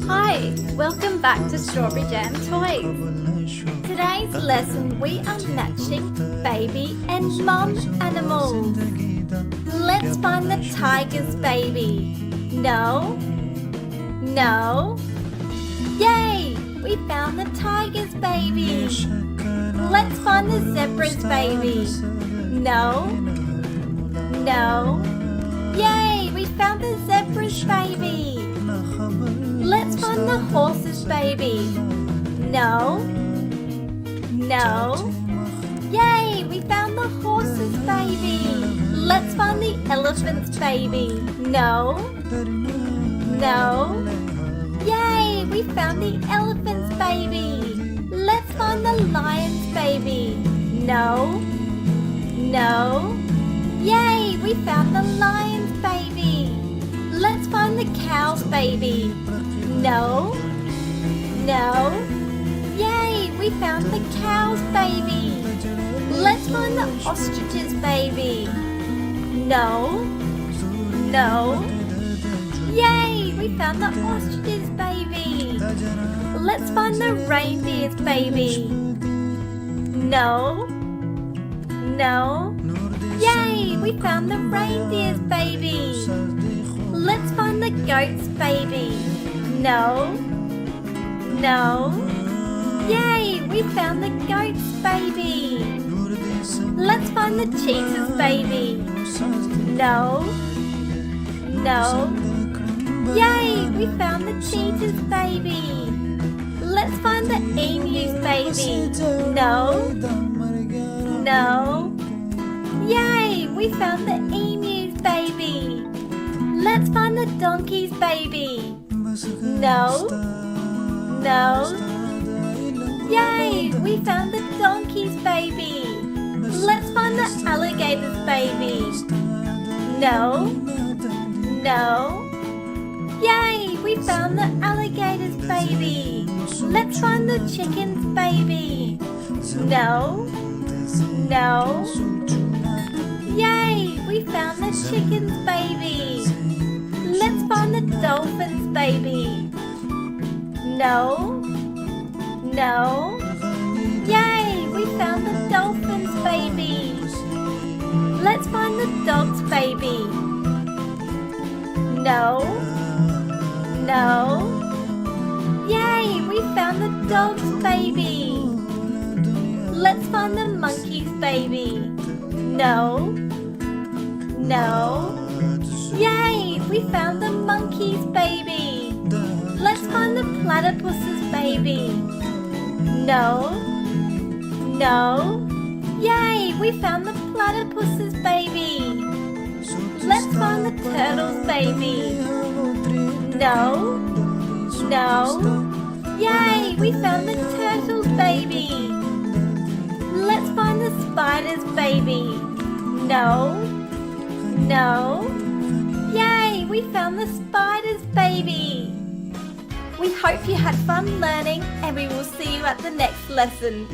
Hi, welcome back to Strawberry Jam Toys. Today's lesson we are matching baby and mom animals. Let's find the tiger's baby. No. Yay! We found the tiger's baby. Let's find the zebra's baby. No. Yay! We found the zebra's baby. Let's find the horse's baby. No. Yay! We found the horse's baby. Let's find the elephant's baby. No. Yay! We found the elephant's baby. Let's find the lion's baby. No. Yay! We found the lion's baby. Let's find the cow's baby. No. Yay! We found the cow's baby. Let's find the ostrich's baby. No. Yay! We found the ostrich's baby. Let's find the reindeer's baby. No. Yay! We found the reindeer's baby. Let's find the goat's baby. No. Yay! We found the goat's baby. Let's find the cheetah's baby. No. Yay! We found the cheetah's baby. Let's find the emu's baby. No. Yay! We found the emu's baby. Let's find the donkey's baby. No. Yay! We found the donkey's baby. Let's find the alligator's baby. No. Yay! We found the alligator's baby. Let's find the chicken's baby. No. Yay! We found the chicken's baby. Let's find the dolphin's baby. No. Yay! We found the dolphin's baby. Let's find the dog's baby. No. Yay! We found the dog's baby. Let's find the monkey's baby. No. Yay! We found the monkey's baby. Let's find the platypus's baby. No. Yay! We found the platypus's baby. Let's find the turtle's baby. No. Yay! We found the turtle's baby. Let's find the spider's baby. No. Yay! We found the spider's baby. We hope you had fun learning, and we will see you at the next lesson.